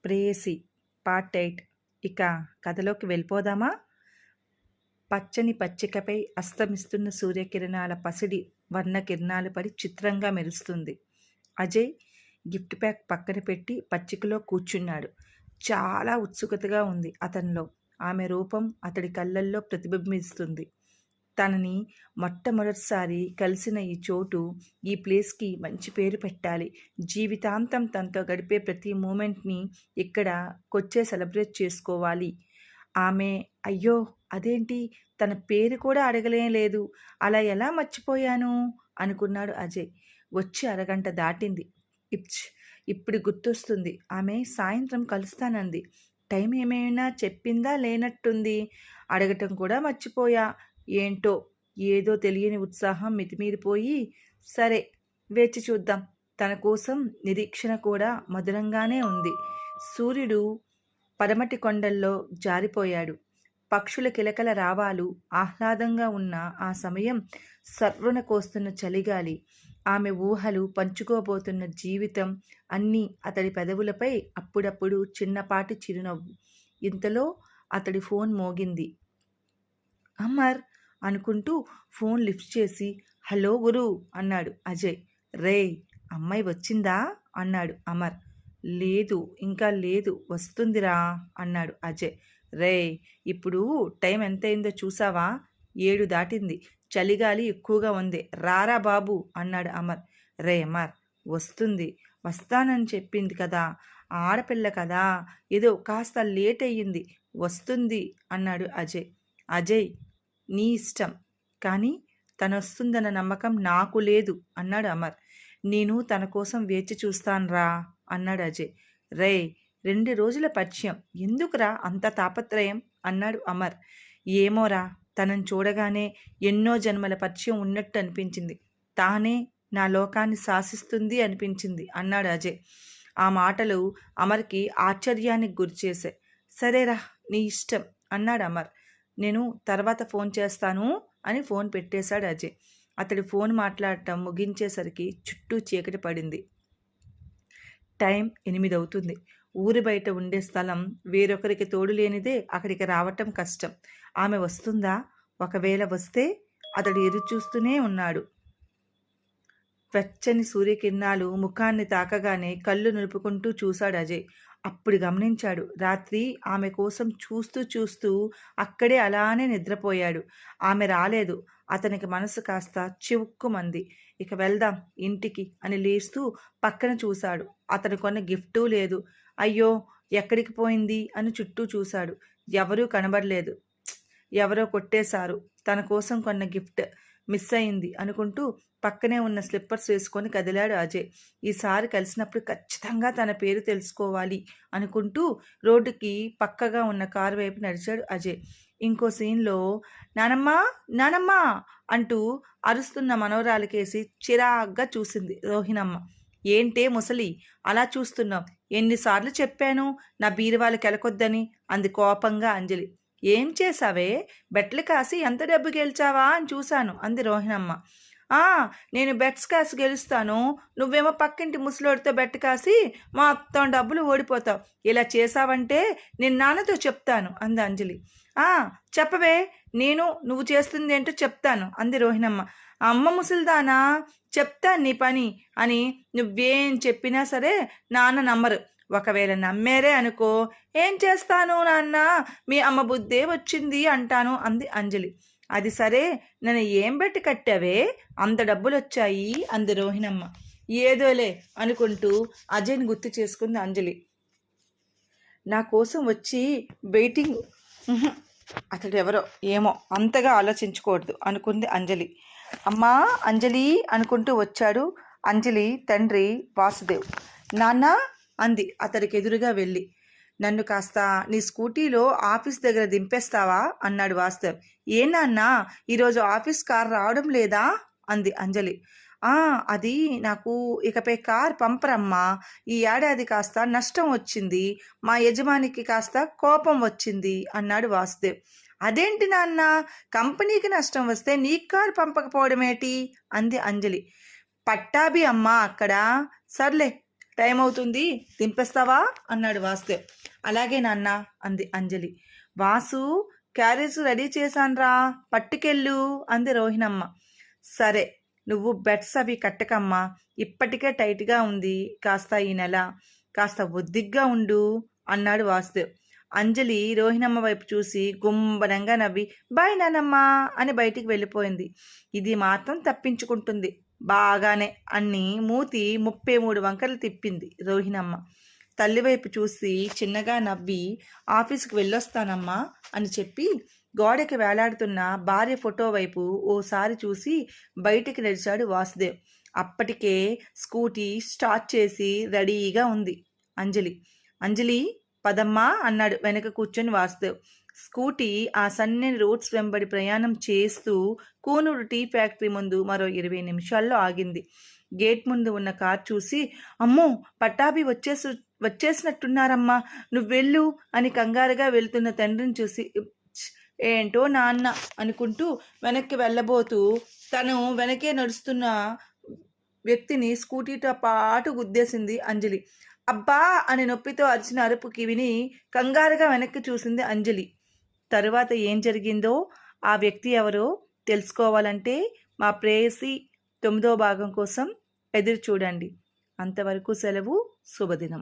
ప్రేయసి పార్ట్ 8. ఇక కథలోకి వెళ్ళిపోదామా? పచ్చని పచ్చికపై అస్తమిస్తున్న సూర్యకిరణాల పసిడి వర్ణ కిరణాలు పడి చిత్రంగా మెరుస్తుంది. అజయ్ గిఫ్ట్ ప్యాక్ పక్కన పెట్టి పచ్చికలో కూర్చున్నాడు. చాలా ఉత్సుకతగా ఉంది అతనిలో. ఆమె రూపం అతడి కళ్ళల్లో ప్రతిబింబిస్తుంది. తనని మొట్టమొదటిసారి కలిసిన ఈ చోటు, ఈ ప్లేస్కి మంచి పేరు పెట్టాలి. జీవితాంతం తనతో గడిపే ప్రతి మూమెంట్ని ఇక్కడకొచ్చే సెలబ్రేట్ చేసుకోవాలి. ఆమె అయ్యో అదేంటి, తన పేరు కూడా అడగలేదు, అలా ఎలా మర్చిపోయాను అనుకున్నాడు అజయ్. వచ్చి అరగంట దాటింది. ఇప్పుడు గుర్తొస్తుంది. ఆమె సాయంత్రం కలుస్తానంది. టైం ఏమైనా చెప్పిందా? లేనట్టుంది. అడగటం కూడా మర్చిపోయా. ఏంటో ఏదో తెలియని ఉత్సాహం మితిమీరిపోయి, సరే వేచి చూద్దాం. తన కోసం నిరీక్షణ కూడా మధురంగానే ఉంది. సూర్యుడు పడమటి కొండల్లో జారిపోయాడు. పక్షుల కిలకల రావాలు ఆహ్లాదంగా ఉన్న ఆ సమయం, సర్రున కోస్తున్న చలిగాలి, ఆమె ఊహలు పంచుకోబోతున్న జీవితం అన్నీ అతడి పెదవులపై అప్పుడప్పుడు చిన్నపాటి చిరునవ్వు. ఇంతలో అతడి ఫోన్ మోగింది. అమర్ అనుకుంటూ ఫోన్ లిఫ్ట్ చేసి, హలో గురు అన్నాడు అజయ్. రేయ్, అమ్మాయి వచ్చిందా అన్నాడు అమర్. లేదు, ఇంకా లేదు, వస్తుందిరా అన్నాడు అజయ్. రేయ్, ఇప్పుడు టైం ఎంతైందో చూసావా? 7 దాటింది. చలిగాలి ఎక్కువగా ఉంది. రారా బాబు అన్నాడు అమర్. రే అమర్, వస్తుంది, వస్తానని చెప్పింది కదా, ఆడపిల్ల కదా, ఏదో కాస్త లేట్ అయ్యింది, వస్తుంది అన్నాడు అజయ్. అజయ్, నీ ఇష్టం, కానీ తనొస్తుందన్న నమ్మకం నాకు లేదు అన్నాడు అమర్. నేను తన కోసం వేచి చూస్తాన్రా అన్నాడు అజయ్. రే, 2 రోజుల పరిచయం, ఎందుకురా అంత తాపత్రయం అన్నాడు అమర్. ఏమోరా, తనని చూడగానే ఎన్నో జన్మల పరిచయం ఉన్నట్టు అనిపించింది. తానే నా లోకాన్ని శాసిస్తుంది అనిపించింది అన్నాడు అజయ్. ఆ మాటలు అమర్కి ఆశ్చర్యానికి గురిచేశాయి. సరేరా, నీ ఇష్టం అన్నాడు అమర్. నేను తర్వాత ఫోన్ చేస్తాను అని ఫోన్ పెట్టేశాడు అజయ్. అతడి ఫోన్ మాట్లాడటం ముగించేసరికి చుట్టూ చీకటి పడింది. టైం 8 అవుతుంది. ఊరి బయట ఉండే స్థలం వేరొకరికి తోడు లేనిదే అక్కడికి రావటం కష్టం. ఆమె వస్తుందా? ఒకవేళ వస్తే? అతడు ఎదురుచూస్తూనే ఉన్నాడు. వెచ్చని సూర్యకిరణాలు ముఖాన్ని తాకగానే కళ్ళు నిలుపుకుంటూ చూశాడు అజయ్. అప్పుడు గమనించాడు, రాత్రి ఆమె కోసం చూస్తూ చూస్తూ అక్కడే అలానే నిద్రపోయాడు. ఆమె రాలేదు. అతనికి మనసు కాస్త చివుక్కుమంది. ఇక వెళ్దాం ఇంటికి అని లేస్తూ పక్కన చూశాడు. అతను కొన్న గిఫ్టూ లేదు. అయ్యో, ఎక్కడికి పోయింది అని చుట్టూ చూశాడు. ఎవరూ కనబడలేదు. ఎవరో కొట్టేశారు. తన కోసం కొన్న గిఫ్ట్ మిస్ అయింది అనుకుంటూ పక్కనే ఉన్న స్లిప్పర్స్ వేసుకొని కదిలాడు అజయ్. ఈసారి కలిసినప్పుడు ఖచ్చితంగా తన పేరు తెలుసుకోవాలి అనుకుంటూ రోడ్డుకి పక్కగా ఉన్న కారు వైపు నడిచాడు అజయ్. ఇంకో సీన్లో నానమ్మా నానమ్మా అంటూ అరుస్తున్న మనవరాలికేసి చిరాగ్గా చూసింది రోహిణమ్మ. ఏంటే ముసలి, అలా చూస్తున్నావు? ఎన్నిసార్లు చెప్పాను నా బీరువాలు కెలకొద్దని అంది కోపంగా అంజలి. ఏం చేసావే? బెట్లు కాసి ఎంత డబ్బు గెలిచావా అని చూశాను అంది రోహిణమ్మ. నేను బెట్స్ కాసి గెలుస్తాను, నువ్వేమో పక్కింటి ముసలోడితో బెట్ కాసి మొత్తం డబ్బులు ఓడిపోతావు. ఇలా చేసావంటే నేను నాన్నతో చెప్తాను అంది అంజలి. చెప్పవే, నువ్వు చేస్తుంది ఏంటో చెప్తాను అంది రోహిణమ్మ. అమ్మ ముసలిదానా, చెప్తాను నీ పని అని నువ్వేం చెప్పినా సరే నాన్న నమ్మరు. ఒకవేళ నమ్మేరే అనుకో, ఏం చేస్తాను నాన్న, మీ అమ్మ బుద్ధే వచ్చింది అంటాను అంది అంజలి. అది సరే, నన్ను ఏం పెట్టి కట్టావే, అంత డబ్బులు వచ్చాయి అంది రోహిణమ్మ. ఏదోలే అనుకుంటూ అజయ్ని గుర్తు చేసుకుంది అంజలి. నా కోసం వచ్చి వెయిటింగ్. అతడు ఎవరో ఏమో, అంతగా ఆలోచించకూడదు అనుకుంది అంజలి. అమ్మా అంజలి అనుకుంటూ వచ్చాడు అంజలి తండ్రి వాసుదేవ్. నాన్న అంది అతడికి ఎదురుగా వెళ్ళి. నన్ను కాస్త నీ స్కూటీలో ఆఫీస్ దగ్గర దింపేస్తావా అన్నాడు వాసుదేవ్. ఏ నాన్న, ఈరోజు ఆఫీస్ కార్ రావడం లేదా అంది అంజలి. అది నాకు ఇకపై కార్ పంపరమ్మా, ఈ ఏడాది కాస్త నష్టం వచ్చింది, మా యజమానికి కాస్త కోపం వచ్చింది అన్నాడు వాసుదేవ్. అదేంటి నాన్న, కంపెనీకి నష్టం వస్తే నీ కారు పంపకపోవడం ఏంటి అంది అంజలి. పట్టాభి అమ్మా అక్కడ. సర్లే, టైం అవుతుంది, దింపేస్తావా అన్నాడు వాసుదేవ్. అలాగే నాన్న అంది అంజలి. వాసు, క్యారేజ్ రెడీ చేశాన్రా, పట్టుకెళ్ళు అంది రోహిణమ్మ. సరే, నువ్వు బెడ్స్ అవి కట్టకమ్మా, ఇప్పటికే టైట్గా ఉంది, కాస్త ఈ నెల కాస్త ఒద్దిగ్గా ఉండు అన్నాడు వాసుదేవ్. అంజలి రోహిణమ్మ వైపు చూసి గుంబనంగా నవ్వి బాయ్ నానమ్మా అని బయటికి వెళ్ళిపోయింది. ఇది మాత్రం తప్పించుకుంటుంది బాగానే అన్ని మూతి 33 వంకరలు తిప్పింది రోహిణమ్మ. తల్లివైపు చూసి చిన్నగా నవ్వి ఆఫీసుకు వెళ్ళొస్తానమ్మా అని చెప్పి గోడకి వేలాడుతున్న భార్య ఫోటో వైపు ఓసారి చూసి బయటికి నడిచాడు వాసుదేవ్. అప్పటికే స్కూటీ స్టార్ట్ చేసి రెడీగా ఉంది అంజలి. అంజలి పదమ్మా అన్నాడు వెనక కూర్చొని వాసుదేవ్. స్కూటీ ఆ సన్నని రోడ్స్ వెంబడి ప్రయాణం చేస్తూ కూనూరు టీ ఫ్యాక్టరీ ముందు మరో 20 నిమిషాల్లో ఆగింది. గేట్ ముందు ఉన్న కార్ చూసి అమ్మో పట్టాభి వచ్చేసినట్టున్నారమ్మా, నువ్వెళ్ళు అని కంగారుగా వెళ్తున్న తండ్రిని చూసి ఏంటో నాన్న అనుకుంటూ వెనక్కి వెళ్ళబోతూ తను వెనకే నడుస్తున్న వ్యక్తిని స్కూటీతో పాటు గుద్దేసింది అంజలి. అబ్బా అని నొప్పితో అరిచిన అరుపుకి విని కంగారుగా వెనక్కి చూసింది అంజలి. తరువాత ఏం జరిగిందో, ఆ వ్యక్తి ఎవరో తెలుసుకోవాలంటే మా ప్రేయసి 9వ భాగం కోసం ఎదురు చూడండి. అంతవరకు సెలవు. శుభదినం.